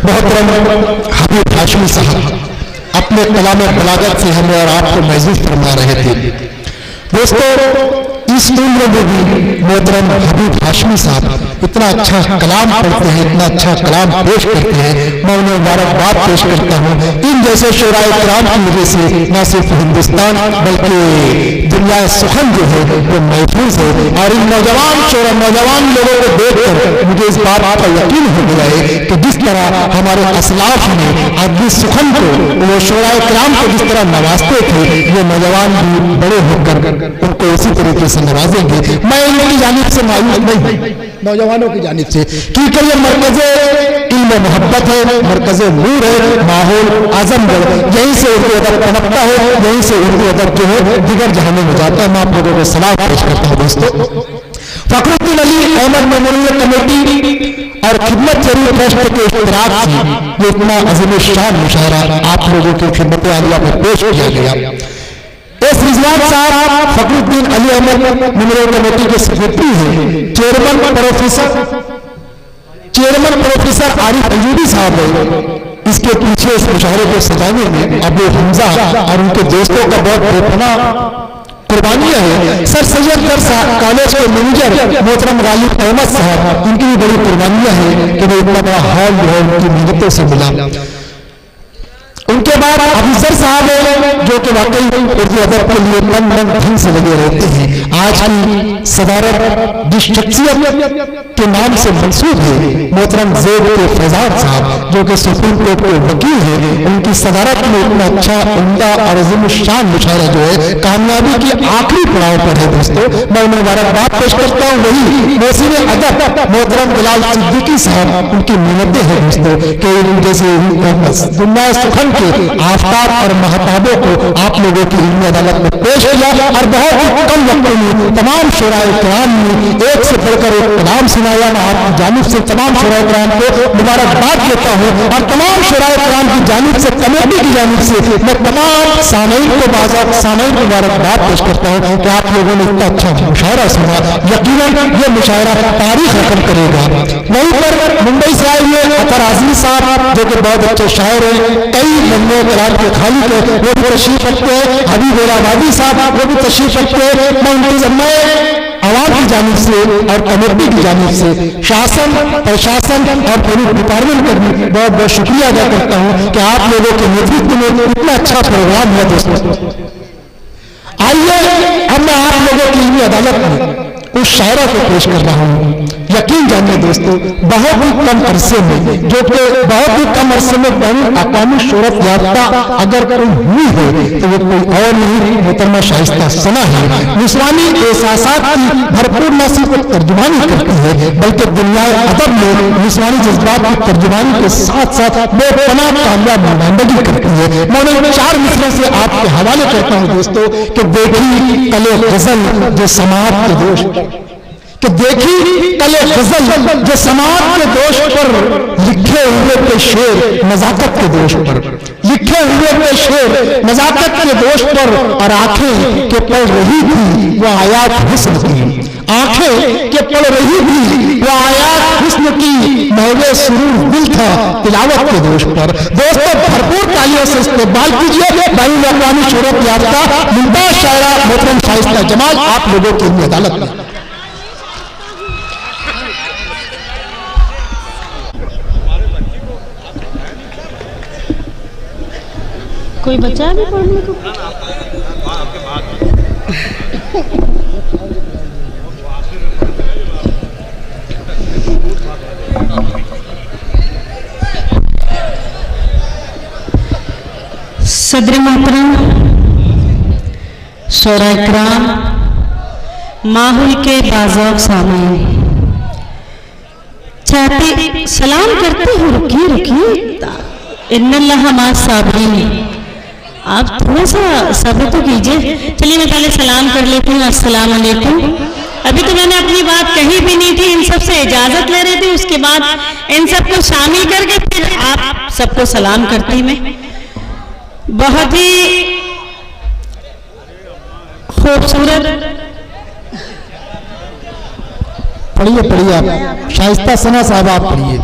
मोहतरम हबीब हाशमी साहब अपने कलाम बलागत से हमें और आपको महसूस फरमा रहे थे। दोस्तों, इस उम्र में भी मोहतरम हबीब हाशमी साहब इतना अच्छा कलाम पढ़ते हैं, इतना अच्छा कलाम पेश करते हैं। मैं उन्हें मुबारकबाद पेश करता हूँ। इन जैसे शोराए किराम की वजह से न सिर्फ हिंदुस्तान बल्कि दुनिया सुखन जो है वो महफूज है। और इन नौजवान लोगों को देखकर मुझे इस बात का यकीन हो गया है कि जिस तरह हमारे असलाफ ने आदमी सुखन को, वो शोराए किराम को जिस तरह नवाजते थे, ये नौजवान भी बड़े होकर उनको उसी तरीके से नवाजेंगे। मैं इनकी जानिब से मायूस नहीं हूँ, नौजवानों की जानिब से, क्योंकि ये मरकज़े इल्म मोहब्बत है, मरकज़े नूर है, माहौल आजमगढ़, यहीं से उर्दू अदब पनपता है, यहीं से उर्दू अदब जो है दिगर जहानों में जाता है। मैं आप लोगों को सलाह पेश करता हूँ। दोस्तों, फखरुद्दीन अली अहमद मेमोरियल कमेटी और खिदमत जरूर ट्रस्ट के इश्तिराक से ये इतना अज़ीम शान मुशायरा आप लोगों की खिदमत आलिया में पेश किया गया। एस रिजवान साहब फखरुद्दीन अली अहमद मेमोरियल कमेटी के सेक्रेटरी हैं। चेयरमैन प्रोफेसर आरिफ अयूबी साहब है। इसके पीछे इस मुशायरे को सजाने में अबू हमजा और उनके दोस्तों का बहुत बेपना कुर्बानियां है। सर सैयद कॉलेज के मैनेजर मोहतरम गालिब अहमद साहब, उनकी भी बड़ी कुर्बानियां हैं कि वो इतना बड़ा हॉल जो है उनकी मेहनतों से मिला। उनके बाद अफसर साहब है जो कि वाकई उर्दू अदब के लिए मन धन से लगे रहते हैं। आज की सदारत जिस शख्सियत के नाम से मंसूब है, मोहतरम ज़ैद के फैजान साहब जो कि सुप्रीम कोर्ट के वकील हैं, उनकी सदारत में इतना अच्छा उम्दा और अज़ीम शान मुशायरा जो है कामयाबी की आखिरी पड़ाव पर है। दोस्तों, मैं उन्हें मुबारकबाद पेश करता हूँ। वही मोहसिन अदब मोहतरम बिलाल सिद्दीकी साहब, उनकी मेहनतें हैं दोस्तों कि जैसे दुनिया सुखन के आफ्ताब और महताबों को आप लोगों की इल्मी अदालत में पेश किया और बहुत ही कम वक्त में तमाम शोराए किराम ने एक से बढ़कर एक कलाम सुनाया। मैं आपकी जानिब से तमाम शोराए किराम को मुबारकबाद देता हूँ और तमाम शोराए किराम की जानिब से, कमेटी की जानिब से मैं तमाम सामईन को बाज़ात सामईन को मुबारकबाद पेश करता हूँ कि आप लोगों ने इतना अच्छा मुशायरा सुना। यकीनन ये मुशायरा तारीख रकम करेगा। वहीं पर मुंबई से आए हुए अतर आज़मी साहब जो कि बहुत अच्छे शायर हैं, कई लम्बे कलाम के खाली के वो भी तशरीफ रखते हैं। हबीब आबादी साहब वो भी तशरीफ रखते हैं। मैं उनकी आवाम की जानिब से और कमेटी की जानिब से शासन, प्रशासन और पुलिस डिपार्टमेंट का भी बहुत बहुत शुक्रिया अदा करता हूँ कि आप लोगों के नेतृत्व में इतना अच्छा प्रोग्राम हुआ। दोस्तों, आइए अब मैं आप लोगों की इल्मी अदालत में उस शायरा को पेश कर रहा हूँ। यकीन जानिए दोस्तों, बहुत ही कम अरसे में, जो कि बहुत ही कम अरसे में बैनुल अक़वामी शोहरत याफ्ता अगर कोई हुई है तो वो कोई और नहीं, मोहतरमा शाइस्ता सना है। निस्वानी एहसासात की भरपूर न सिर्फ तर्जुमानी करती है बल्कि दुनिया अदब में निस्वानी जज्बात की तर्जुमानी के साथ साथ बेपनाह कामयाब नुमाइंदगी करती है। मैं उन्हें 4 मिसरों से आपके हवाले करता हूँ दोस्तों कि देखी कले गजल जो समाज के दोष, कि देखी कले गजल जो समाज के दोष पर लिखे हुए के शेर नजाकत के दोष पर, लिखे हुए के शेर नजाकत के दोष पर, और आंखें के पढ़ रही थी वो आयात हुस्न की, आंखें के पढ़ रही थी वो आयात हुस्न की, महवे सुरूर दिल था तिलावत के दोष पर। दोस्तों, भरपूर तालियों से इस्तेमाल कीजिए बैनुल अक़वामी शोहरत याफ्ता मुमताज शायरा मोहतरम शाइस्ता जमाल आप लोगों की अदालत में। कोई बच्चा भी पढ़ने को? सदर मोहतरम, शोराए किराम, माहौल के बाज़ौक़ सामईन, चाहते सलाम करते हैं, रुकिए रुकिए, इन्नल्लाह मा साबिरीन, आप थोड़ा सा सब्र तो कीजिए। चलिए मैं पहले सलाम कर लेती हूँ। अस्सलाम वालेकुम। अभी तो मैंने अपनी बात कही भी नहीं थी, इन सब से इजाजत ले रही थी, उसके बाद इन सबको शामिल करके फिर आप सबको सलाम करती मैं। बहुत ही खूबसूरत, पढ़िए पढ़िए आप, शाइस्ता सना साहब आप पढ़िए।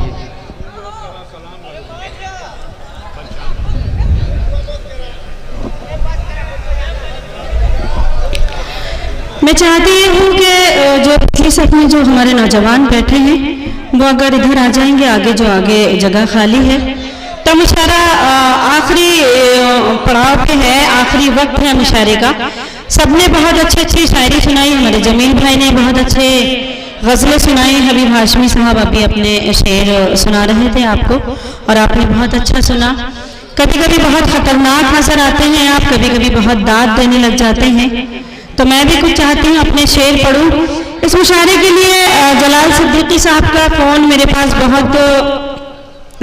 मैं चाहती हूँ कि जो पिछली सफ में जो हमारे नौजवान बैठे हैं वो अगर इधर आ जाएंगे, आगे जो आगे जगह खाली है, तो मुशायरा आखिरी पड़ाव पे है, आखिरी वक्त है मुशायरे का। सबने बहुत अच्छी शायरी सुनाई, हमारे जमील भाई ने बहुत अच्छे गज़लें सुनाई, हबीब हाशमी साहब अभी अपने शेर सुना रहे थे आपको और आपने बहुत अच्छा सुना। कभी कभी बहुत खतरनाक नजर आते हैं आप, कभी कभी बहुत दाद देने लग जाते हैं, तो मैं भी कुछ चाहती हूँ अपने शेर पढ़ूँ। इस मुशायरे के लिए जलाल सिद्दीकी साहब का फ़ोन मेरे पास बहुत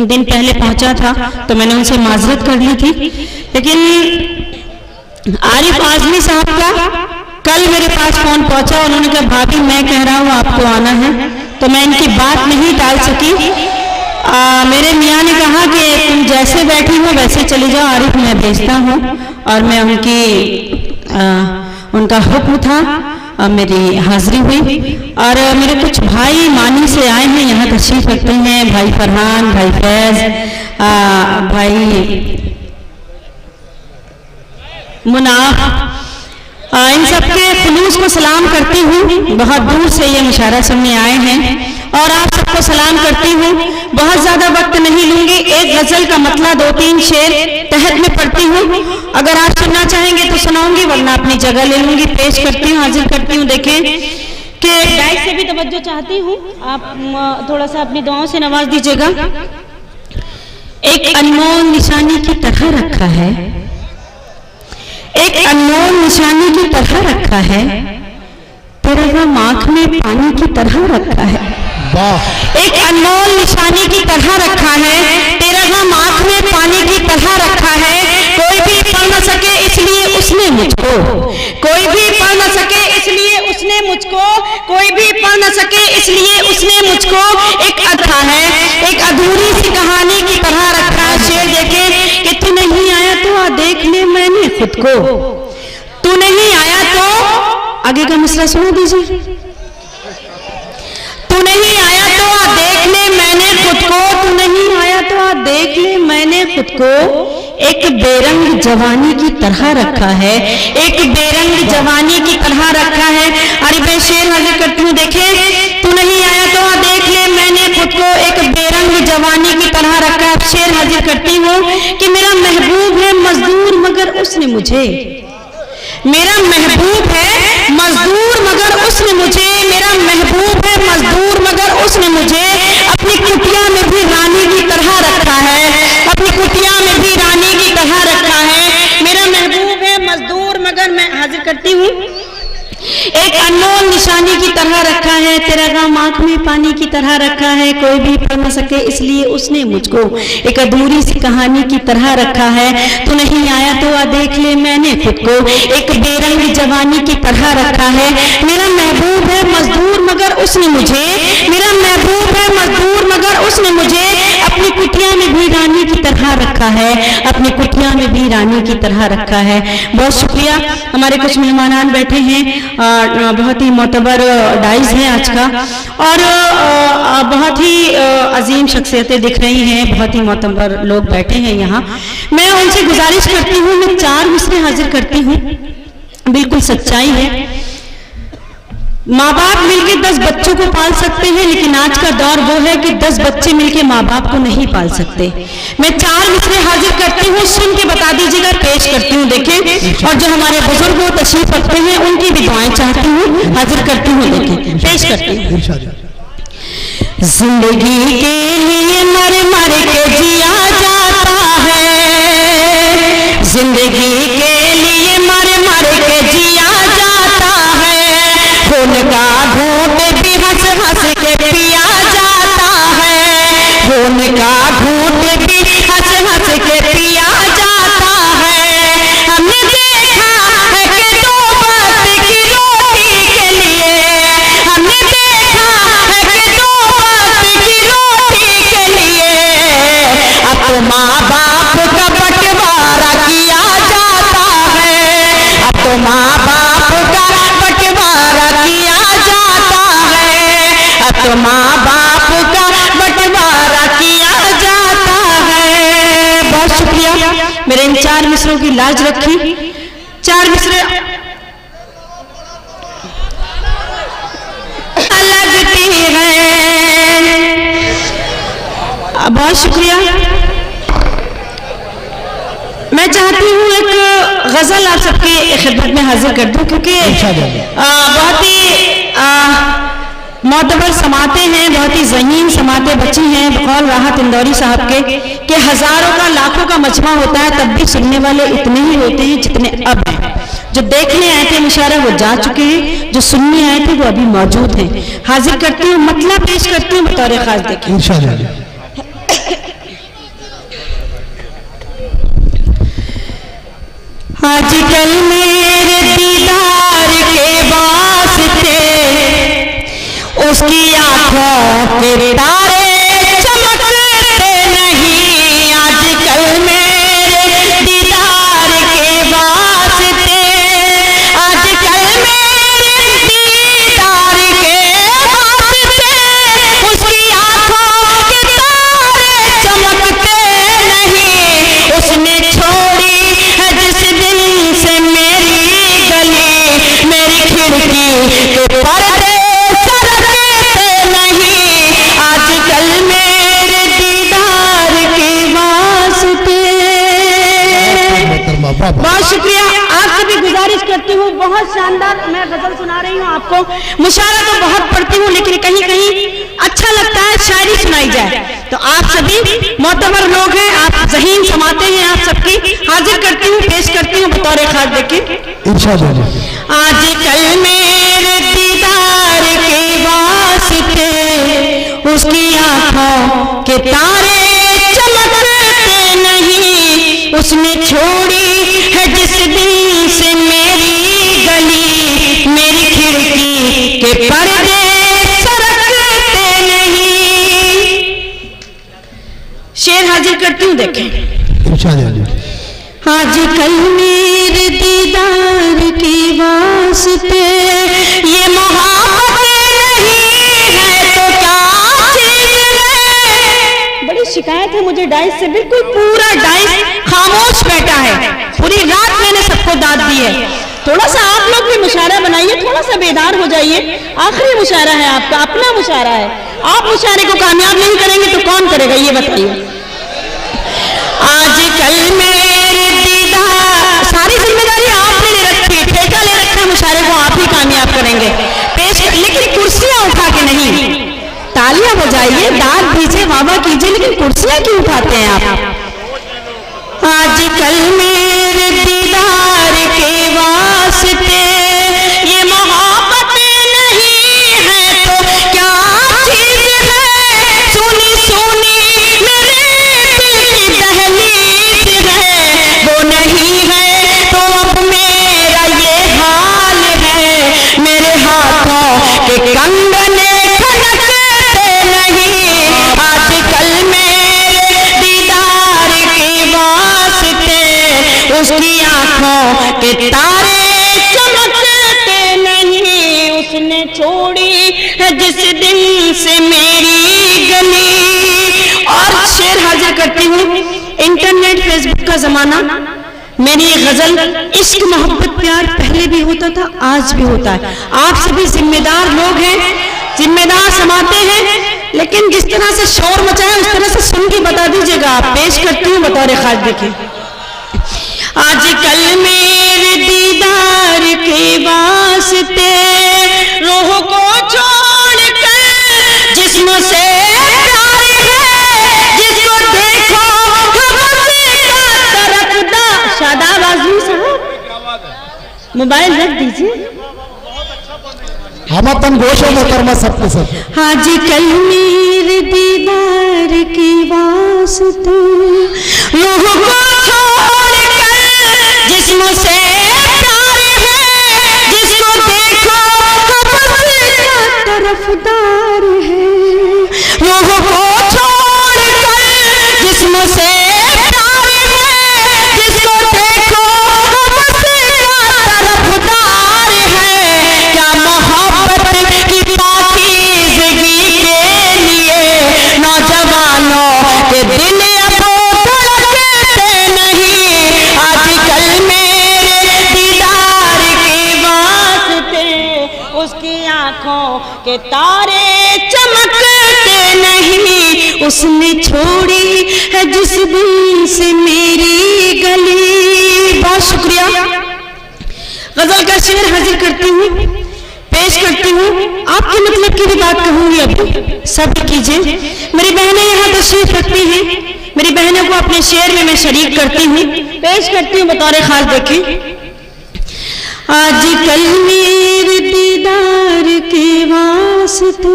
दिन पहले पहुंचा था, तो मैंने उनसे माजरत कर ली थी, लेकिन आरिफ आजमी साहब का कल मेरे पास फ़ोन पहुंचा। उन्होंने कहा भाभी मैं कह रहा हूँ आपको आना है, तो मैं इनकी बात नहीं टाल सकी। मेरे मियाँ ने कहा कि तुम जैसे बैठी हो वैसे चली जाओ आरिफ, मैं भेजता हूँ, और मैं उनका हुक्म था, मेरी हाजिरी हुई। और मेरे कुछ भाई मानी से आए हैं, यहाँ तशरीफ रखते हैं, भाई फरहान, भाई फैज, भाई मुनाफ, इन सबके खुलूस को सलाम करती हूँ। बहुत दूर से ये मुशायरा सुनने आए हैं और आप सबको सलाम करती हूँ। बहुत ज़्यादा वक्त नहीं लूँगी, एक गज़ल का मतला 2-3 शेर तहत में पढ़ती हूँ। अगर आप सुनना चाहेंगे तो सुनाऊंगी, वरना अपनी जगह ले लूँगी। पेश करती हूँ, हाजिर करती हूँ। देखें कि डाइस से भी तवज्जो चाहती हूँ, आप थोड़ा सा अपनी दुआओं से नवाज दीजिएगा। एक अनमोल निशानी की तरह रखा है, एक अनमोल निशानी की तरह रखा है, तेरा गम आँख में पानी की तरह रखा है। एक अनमोल निशानी की तरह रखा है, तेरा गम आँख में पानी की तरह रखा है। कोई भी पढ़ न सके इसलिए उसने मुझको, कोई भी पढ़ न सके इसलिए उसने मुझको, कोई भी पढ़ न सके इसलिए उसने मुझको एक अथा है, एक अधूरी सी कहानी की तरह रखा है। शेर देखे कि तू नहीं आया तो आ देख ले मैंने खुद को, तू नहीं आया तो, आगे का मिसरा सुना दीजिए। तू नहीं आया तो आ देख ले मैंने खुद को, तू नहीं आया तो आ देख ले मैंने खुद को, एक बेरंग जवानी की तरह रखा है, एक बेरंग जवानी की तरह रखा है। अरे मैं शेर हाजिर करती हूँ। देखे तू नहीं आया तो आ देख ले मैंने खुद को, एक बेरंग जवानी की तरह रखा है। शेर हाजिर करती हूँ कि मेरा महबूब है मजदूर मगर उसने मुझे, मेरा महबूब है मजदूर मगर उसने मुझे, मेरा महबूब है मजदूर मगर उसने मुझे अपनी कुटिया में भी रानी की तरह रखा है, अपनी कुटिया में भी रानी की तरह रखा है। मेरा महबूब है मजदूर मगर, मैं हाजिर करती हूँ, एक अनमोल निशानी की तरह रखा है, तेरा गम आँख में पानी की तरह रखा है। कोई भी पढ़ न सके इसलिए उसने मुझको एक अधूरी सी कहानी की तरह रखा है। तू नहीं आया तो आ देख ले मैंने खुद को, एक बेरंग जवानी की तरह रखा है। मेरा महबूब है मजदूर मगर उसने मुझे, मेरा महबूब है मजदूर मगर उसने मुझे अपनी कुटिया में भी रानी की तरह रखा है, अपनी कुटिया में भी रानी की तरह रखा है। बहुत शुक्रिया। हमारे कुछ मेहमान बैठे हैं, बहुत ही मोतबर डाइस है आज का, और बहुत ही अजीम शख्सियतें दिख रही हैं, बहुत ही मोतबर लोग बैठे हैं यहाँ। मैं उनसे गुजारिश करती हूँ, मैं 4 मिसरे हाजिर करती हूँ, बिल्कुल सच्चाई है। माँ बाप मिलके 10 बच्चों को पाल सकते हैं, लेकिन आज का दौर वो है कि 10 बच्चे मिलके माँ बाप को नहीं पाल सकते। मैं 4 मिसरे हाजिर करती हूँ, सुन के बता दीजिएगा। पेश करती हूँ, देखें, और जो हमारे बुजुर्ग तशरीफ रखते हैं उनकी भी दुआएं चाहती हूँ, हाजिर करती हूँ। देखें, पेश करती हूँ। जिंदगी के लिए मर मर के जिया जाता है, जिंदगी के लिए मर मर के जिया जाता है, खून का घूंट भी हंस हंस के पिया जाता है, खून का घूंट भी हंस हंस के पिया जाता है। हमने देखा है कि 2 वक्त की रोटी के लिए, हमने देखा है कि 2 वक्त की रोटी के लिए अब तो माँ बाप का बंटवारा किया जाता है, अब तो माँ बाप का बंटवारा किया जाता है, अब तो माँ बाप का बंटवारा किया जाता है। बहुत शुक्रिया, मेरे इन 4 मिसरों की लाज रखी। 4 मिसरे बहुत शुक्रिया। मैं चाहती हूँ एक गजल आप सबकी खिदमत में हाजिर कर दूं, क्योंकि बहुत ही मोतबर समाते हैं, बहुत ही ज़हीन समाते बच्ची हैं बकौल राहत इंदौरी साहब के, कि हजारों का लाखों का मजमा होता है तब भी सुनने वाले इतने ही होते हैं जितने अब हैं। जो देखने आए थे मुशायरा वो जा चुके हैं, जो सुनने आए थे वो अभी मौजूद हैं। हाजिर करती हूँ, मतला पेश करती हूँ बतौर खास। देखिए आजकल मेरे दीदार के वास्ते उसकी आंखों के तारे चमकते नहीं। आजकल मेरे दीदार के वास्ते, आजकल मेरे दीदार के वास्ते उसकी आंखों के तारे चमकते नहीं। उसने छोड़ी है जिस दिन से मेरी गली, मेरी खिड़की के पर्दे सरकते नहीं। आजकल मेरे दीदार के वास्ते। बहुत शुक्रिया। आप सभी गुजारिश करती हूँ, बहुत शानदार मैं गजल सुना रही हूँ आपको। मुशायरा तो बहुत पढ़ती हूँ लेकिन कहीं कहीं अच्छा लगता है शायरी सुनाई जाए। तो आप सभी मोतबर लोग हैं, आप ज़हीन समाते हैं, आप सबकी हाजिर करती हूँ, पेश करती हूँ बतौर खास। देखिए आजकल मेरे दीदार के वास्ते उसकी आंखों के तारे चमकते नहीं। उसने छोड़ी है जिस दिन से मेरी गली, मेरी खिड़की के पर्दे सरकते नहीं। शेर हाजिर करती हूँ, देखें। आजकल मेरे दीदार के वास्ते ये मोहब्बत नहीं है तो क्या चीज है। बड़ी शिकायत है मुझे डाइस से, बिल्कुल पूरा डाइस खामोश बैठा है। पूरी रात मैंने सबको दाद दी है। थोड़ा सा आप लोग भी मुशायरा बनाइए, थोड़ा सा बेदार हो जाइए। आखिरी मुशायरा है आपका, अपना मुशायरा है। आप मुशायरे को कामयाब नहीं करेंगे तो कौन करेगा, ये बताइए। आजकल मेरे दीदार, सारी जिम्मेदारी आपने ले रखी, ठेका ले रखा है मुशायरे को, आप ही कामयाब करेंगे पेश। लेकिन कुर्सियां उठा के नहीं, तालियां बजाइए, दाद दीजिए, वाह कीजिए, लेकिन कुर्सियां क्यों उठाते हैं आप। आजकल मेरे दीदार के वास्ते ये मोहब्बत नहीं है तो क्या चीज है। सुनी सुनी मेरे दिल की दहलीज है, वो नहीं है तो अब मेरा ये हाल है। मेरे हाथों के कंगने खनकते नहीं। आजकल मेरे दीदार के वास्ते उसकी आंखों के तारे चमकते नहीं। उसने छोड़ी है जिस दिन से मेरी गली। और शेर हाजिर करती हूँ। इंटरनेट फेसबुक का जमाना, मेरी ये गजल इश्क मोहब्बत प्यार पहले भी होता था, आज भी होता है। आप सभी जिम्मेदार लोग हैं, जिम्मेदार समाते हैं, लेकिन जिस तरह से शोर मचा है उस तरह से सुन के बता दीजिएगा। आप पेश करती हूँ बतौर खास। देखिए आजकल मेरे दीदार के वास्ते रूह को छोड़कर जिस्म से प्यार है, जिसको देखो हवस का तरफदार। शादाब आजमी साहब मोबाइल रख दीजिए। हम अपन गोशो मोहतरमा सबके सब। आजकल मेरे दीदार के वास्ते रूह को छोड़कर जिस्म से प्यार है, जिसको देखो हवस का तरफदार है। रूह को छोड़कर जिस्म से प्यार है, जिसको देखो हवस का तरफदार है। क्या मोहब्बत की पाकीज़गी के लिए नौजवानों के दिल अब धड़कते नहीं। आजकल मेरे दीदार के वास्ते उसकी आंखों के तारे चमकते नहीं। उसने छोड़ी है जिस दिन से मेरी गली। बहुत शुक्रिया। गजल का शेर हाजिर करती हूँ, पेश करती हूँ। आपके मतलब की भी बात कहूंगी अभी, सब्र कीजिए। मेरी बहनें यहाँ तशरीफ रखती हैं, मेरी बहनों को अपने शेर में मैं शरीक करती हूँ, पेश करती हूँ बतौर खास। देखिए, आज कल मेरे दीदार के वास्ते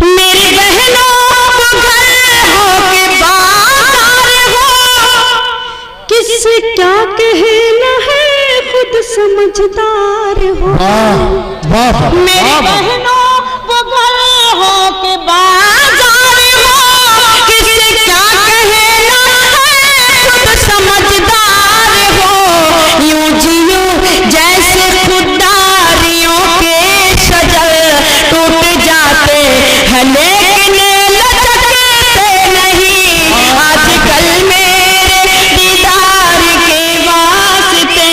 मेरी बहनों को घर हो के बाहर हो, किससे क्या कहना है खुद समझदार हो। मेरी बहनों को घर हो के बाजार हो, किससे क्या कहना है खुद समझदार हो। यूं जियो जैसे खुददारियों के शजर टूट जाते हैं लेकिन लचकते नहीं। आजकल मेरे दीदार के वास्ते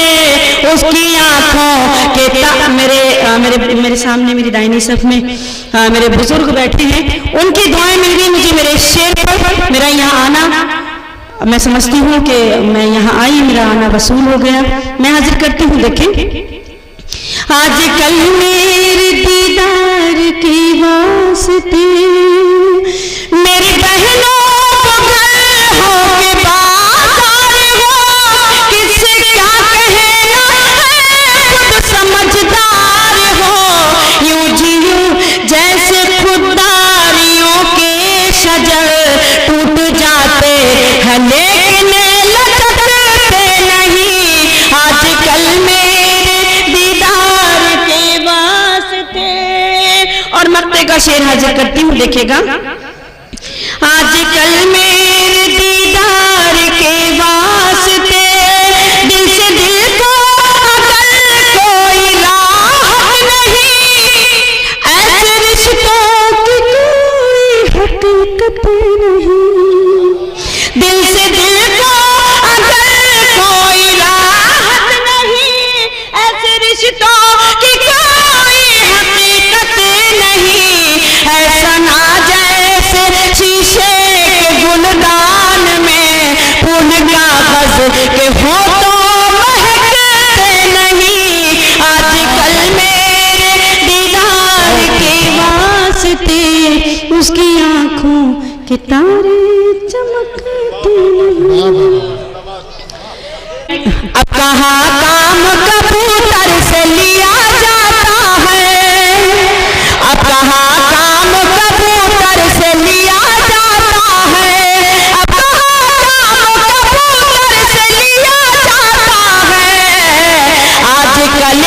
उसकी आंखों के मेरे सामने मेरी दाहिनी सफ में मेरे बुजुर्ग बैठे हैं, उनकी दुआएं मिल गई मुझे मेरे शेर पर। मेरा यहाँ आना, मैं समझती हूँ कि मैं यहाँ आई, मेरा आना वसूल हो गया। मैं हाजिर करती हूँ। देखिए, आजकल मेरे दीदार के वास्ते मेरी बहनों को घर हो के बाजार हो, किससे क्या कहना है खुद समझदार हो। यूं जियो जैसे खुददारियों के शजर टूट जाते हैं लेकिन लचकते नहीं। आजकल मेरे दीदार के वास्ते। और मक्ते का शेर हाजिर करती हूँ, देखिएगा। आजकल मेरे दीदार के वास्ते दिल से दिल को अगर कोई राहत नहीं, ऐसे रिश्तों की कोई हकीकत नहीं। दिल से दिल को अगर कोई राहत नहीं, ऐसे रिश्तों की कोई हकीकत नहीं। ऐसा ना जैसे शीशे के गुलदान में फूल कागज के हो तो महकते नहीं। आजकल मेरे दीदार के वास्ते उसकी आंखों के तारे चमकते नहीं। अब कहाँ काम कबूतर से लिया जाता है, अब कहाँ काम कबूतर से लिया जाता है, अब कहाँ काम कबूतर से लिया जाता है। आजकल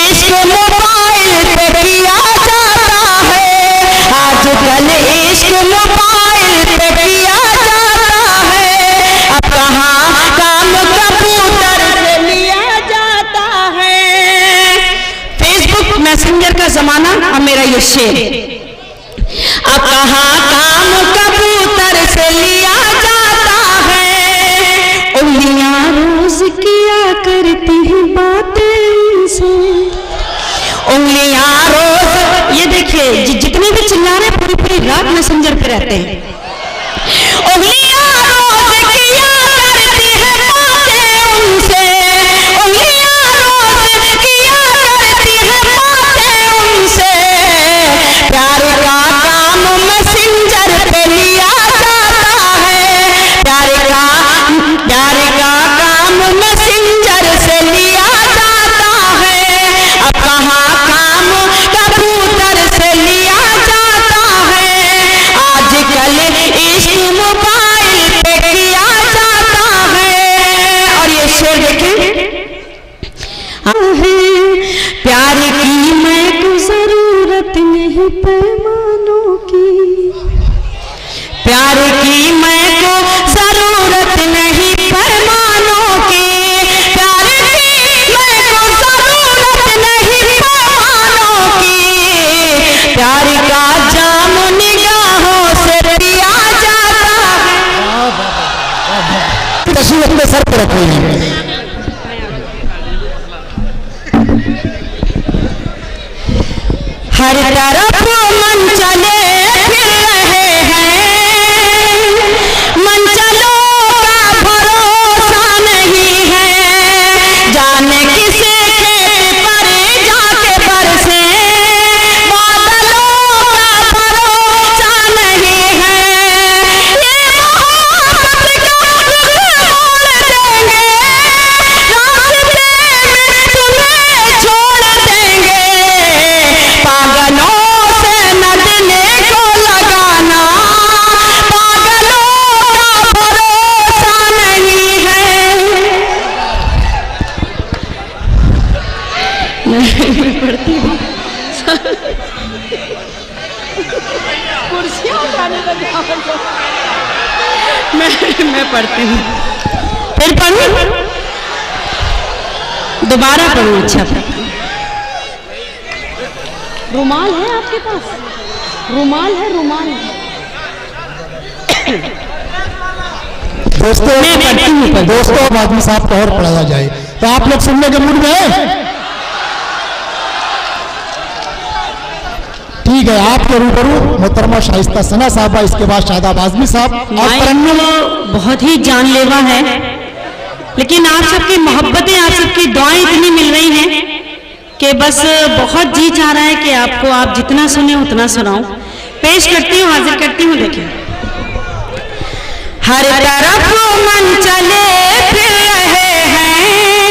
इश्क मोबाइल पे किया जाता है, आजकल इश्क मोबाइल पे किया जाता है। अब कहाँ काम कबूतर से लिया जाता है। फेसबुक मैसेंजर का जमाना, अब मेरा ये शेर। अब कहाँ काम कबूतर से लिया जाता है, उंगलियां रोज किया करती हैं बातें से, उंगलियां रोज। ये देखिए, जितने भी चिल्ला रहे पूरी पूरी रात मैसेंजर पे रहते हैं। उंगलियां रोज किया करती हैं बातें उनसे, उंगलियां रोज किया करती हैं बातें उनसे। प्यार का काम मैसेंजर पे लिया जाता है, प्यार का काम मैसेंजर से लिया जाता है। अब कहाँ काम कबूतर से लिया जाता है, आजकल इश्क मोबाइल पे किया जाता है। और ये शेर देखें, प्यार की मैं को जरूरत नहीं पैमानों की, प्यार की मैं को जरूरत नहीं पैमानों की, प्यार की मैं को जरूरत नहीं पैमानों की। प्यार का जाम निगाहों से पिया जाता है। तशरीफ अपने सर पर रख रही है। हर तरफ मन चले फिर रहे हैं, मैं पढ़ती हूँ। कुर्सियाँ उठाने लगे। मैं पढ़ती हूँ, फिर पढ़ूँ, दोबारा पढ़ूँ। अच्छा, रुमाल है आपके पास? रुमाल है, रुमाल है। दोस्तों मैं पढ़ती हूँ। दोस्तों आदमी साहब को और पढ़ाया जाए तो आप लोग सुनने के मूड में हैं? ठीक है, आपके रूबरू मोहतरमा शाइस्ता सना साहबा, इसके बाद शादाब आजमी साहब। और तरन्नुम बहुत ही जानलेवा है, लेकिन आप सबकी मोहब्बतें, आप सबकी दुआएं इतनी मिल रही हैं कि बस बहुत जी चाह रहा है कि आपको, आप जितना सुने उतना सुनाऊं। पेश करती हूँ, हाजिर करती हूँ। देखिए, हर तरफ मन चले फिर रहे हैं,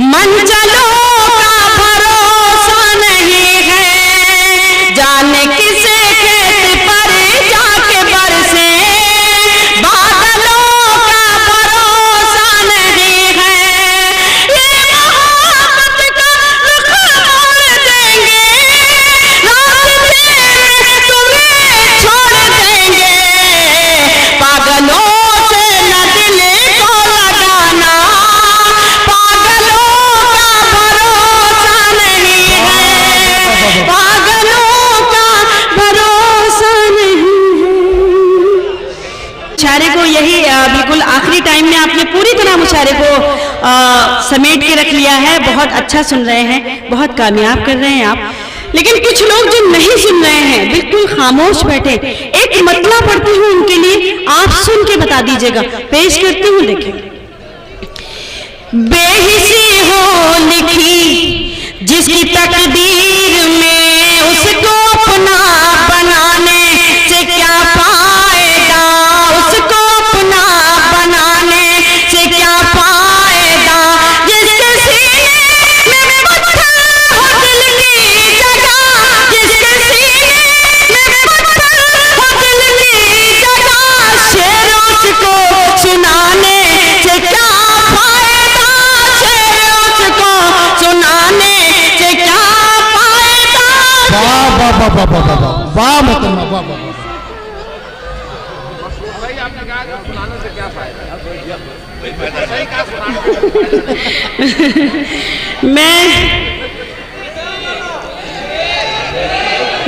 मन चलो का भरोसा नहीं है, जाने किसे खेत पर जाके बरसे, बादलों का भरोसा नहीं है, ये मोहब्बत का रुख मोड़ देंगे, रास्ते में तुम्हें छोड़ देंगे, पागलों से न दिल को लगाना, पागलों का भरोसा नहीं है, पागलों का भरोसा नहीं है। मुशायरे को यही बिल्कुल आखिरी टाइम में आपने पूरी तरह मुशायरे को समेट के रख लिया है। बहुत अच्छा सुन रहे हैं, बहुत कामयाब कर रहे हैं आप। लेकिन कुछ लोग जो नहीं सुन रहे हैं, बिल्कुल खामोश बैठे, एक मतला पढ़ती हूँ उनके लिए, आप सुन के बता दीजिएगा। पेश करती हूँ, देखें। बेहिसी हो लिखी जिसकी तकदीर में, उसको अपना बनाने से क्या फायदा, उसको अपना बनाने से क्या फायदा, जिसके सीने में पत्थर हो दिल की जगह, जिसके सीने में पत्थर हो दिल की जगह, शेर उसको सुनाने से क्या फायदा, शेर उसको सुनाने से क्या फायदा। वाह वाह वाह वाह वाह वाह वाह मोहतरमा, वाह वाह वाह।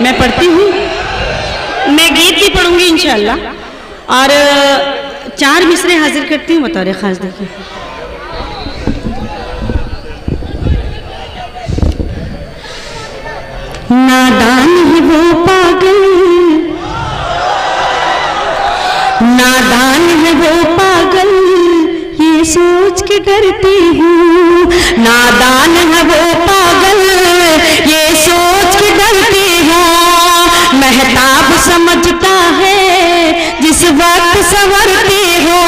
मैं पढ़ती हूँ, मैं गीत भी पढ़ूंगी इंशाअल्लाह, और 4 मिसरे हाजिर करती हूँ बतौर खास। देखिए, नादान है वो पागल, नादान है वो पागल, ये सोच के डरती हूँ, नादान है वो पागल, ये सोच के डरती हूँ, महताब समझता है जिस वक्त संवरती हूँ,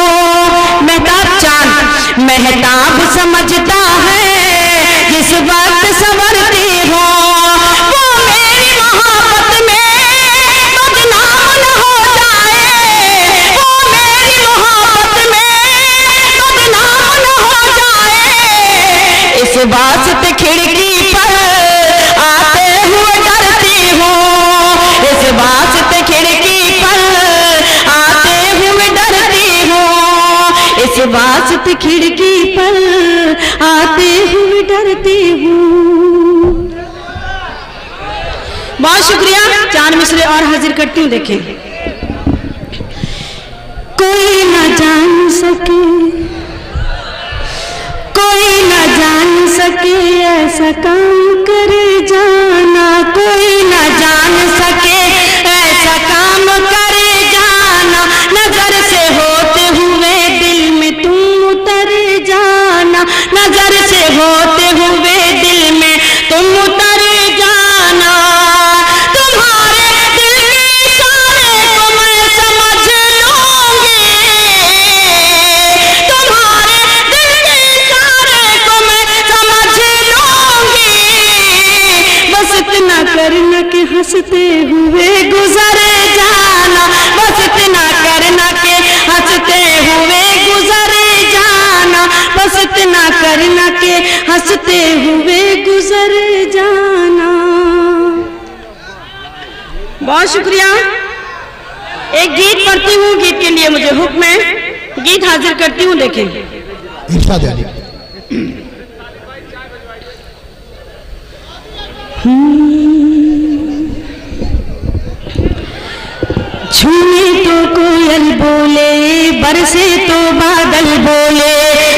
महताब चांद, महताब समझता है जिस वक्त संवरती हूँ, वो मेरी मोहब्बत में बदनाम न हो जाए, वो मेरी मोहब्बत में बदनाम न हो जाए, इस वास्ते खिड़की पर आते हुए डरती हूँ, इस वास्ते खिड़की पर आते हुए डरती हूँ, इस वास्ते खिड़की पर आते हुए डरती हूँ। बहुत शुक्रिया। 4 मिसरे और हाजिर करती हूँ। देखें, कोई न जान सके, कोई न जान सके ऐसा काम करे जाना, कोई न जान सके ऐसा काम करे जाना, नजर से होते हुए दिल में तुम उतर जाना, नजर से होते हुए दिल में तुम उतर जाना, तुम्हारे दिल के इशारे को मैं समझ लूंगी, तुम्हारे दिल के इशारे को मैं समझ लूंगी, बस इतना करना कि हंसते हुए गुजर जाना, बस इतना करना कि हंसते हुए गुजर जाना, बस इतना करना के हंसते हुए गुजर जाना। बहुत शुक्रिया। एक गीत पढ़ती हूँ, गीत के लिए मुझे हुक्म है, गीत हाजिर करती हूँ। देखें, इरशाद अली। झूमे तो कोयल बोले, बरसे तो बादल बोले,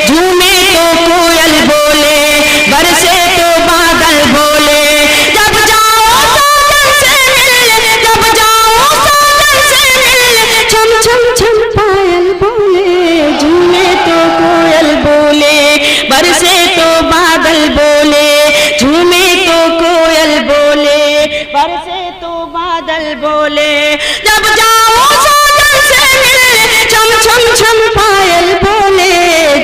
झूमे तो कोयल बोले, बरसे तो बादल बोले, जब जाओ साजन से मिलने, जब जाओ साजन से मिलने, छम छम छम पायल बोले, झूमे तो कोयल बोले, बरसे तो बादल बोले, झूमे तो कोयल बोले, बरसे तो बादल बोले, जब जाओ साजन से मिलने, छम छम छम पायल बोले,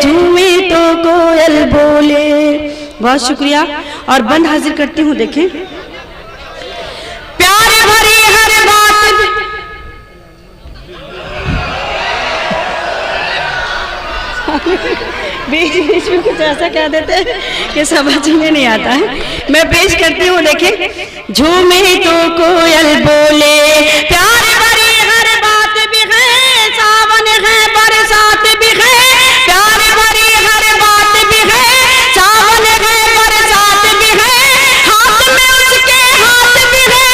झूमे तो कोयल बोले। बहुत शुक्रिया। और बंद हाजिर करती हूँ। देखें, प्यार भरी हर बात बीच बीच में कुछ ऐसा कह देते हैं कि समझ में नहीं आता है। मैं पेश करती हूँ। देखें, झूमे तो कोयल बोले, प्यार भरी हर बात भी है, सावन है बरसात भी है, प्यार भरी हर बात भी है, सावन है बरसात भी है, हाथ में उसके हाथ भी है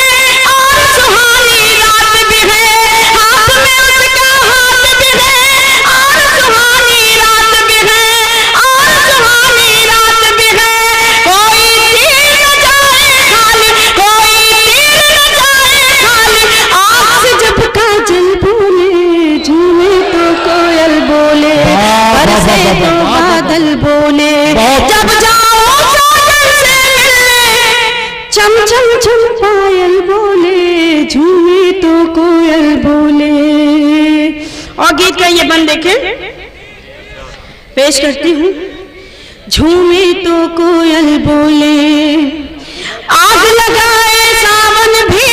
और सुहानी रात भी है, हाथ में उसका हाथ भी है और सुहानी रात भी है, और सुहानी रात भी है। कोई तीर न जाए खाली, कोई तीर न जाए खाली, आँख से जब काजल बोले, झूमे तो कोयल बोले, बरसे तो बादल बोले, जब जाओ साजन से मिलने, चम चम चम पायल बोले, झूमे तो कोयल बोले। और गीत का ये बंद देखें, पेश करती हूँ। झूमे तो कोयल बोले, आग लगाए सावन भी,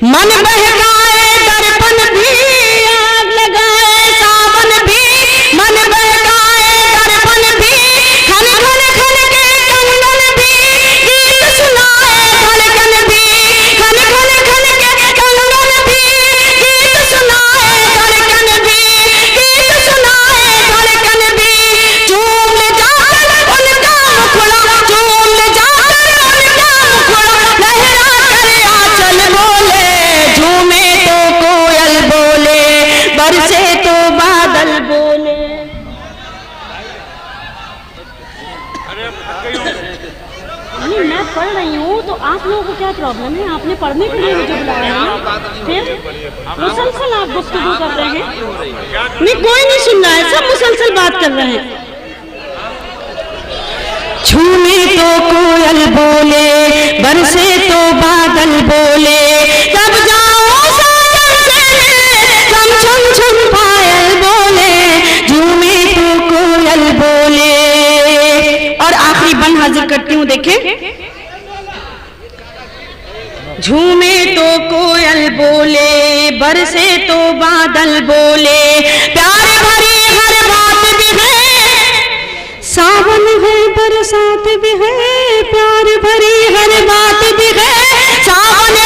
मन बहकाए दर्पण भी, आग लगाए सावन भी, मन बहकाए दर्पण भी, खन खन खन के कंगन भी, गीत सुनाए धड़कन भी, खन खन खन के कंगन भी, गीत सुनाए धड़कन भी, गीत सुनाए धड़कन भी, चूम ले जाकर उनका मुखड़ा, चूम ले जाकर उनका मुखड़ा, लहरा कर आंचल बोले, झूमे तो कोयल बोले, बरसे तो बादल बोले। नहीं, मैं पढ़ रही हूँ तो आप लोगों को क्या प्रॉब्लम है? आपने पढ़ने के लिए मुझे बुलाया है, फिर मुसलसल आप गुफ्तगू कर रहे हैं। नहीं, कोई नहीं सुन रहा है, सब मुसलसल बात कर रहे हैं। झूमे तो कोयल बोले, बरसे तो बादल बोले, जब जाओ साजन से मिलने, छम छम छम पायल बोले, झूमे तो कोयल बोले। और आखिरी बंद हाजिर करती हूँ। देखें, झूमे तो कोयल बोले, बरसे तो बादल बोले, प्यार भरी हर बात भी है, सावन है बरसात भी है, प्यार भरी हर बात भी है, सावन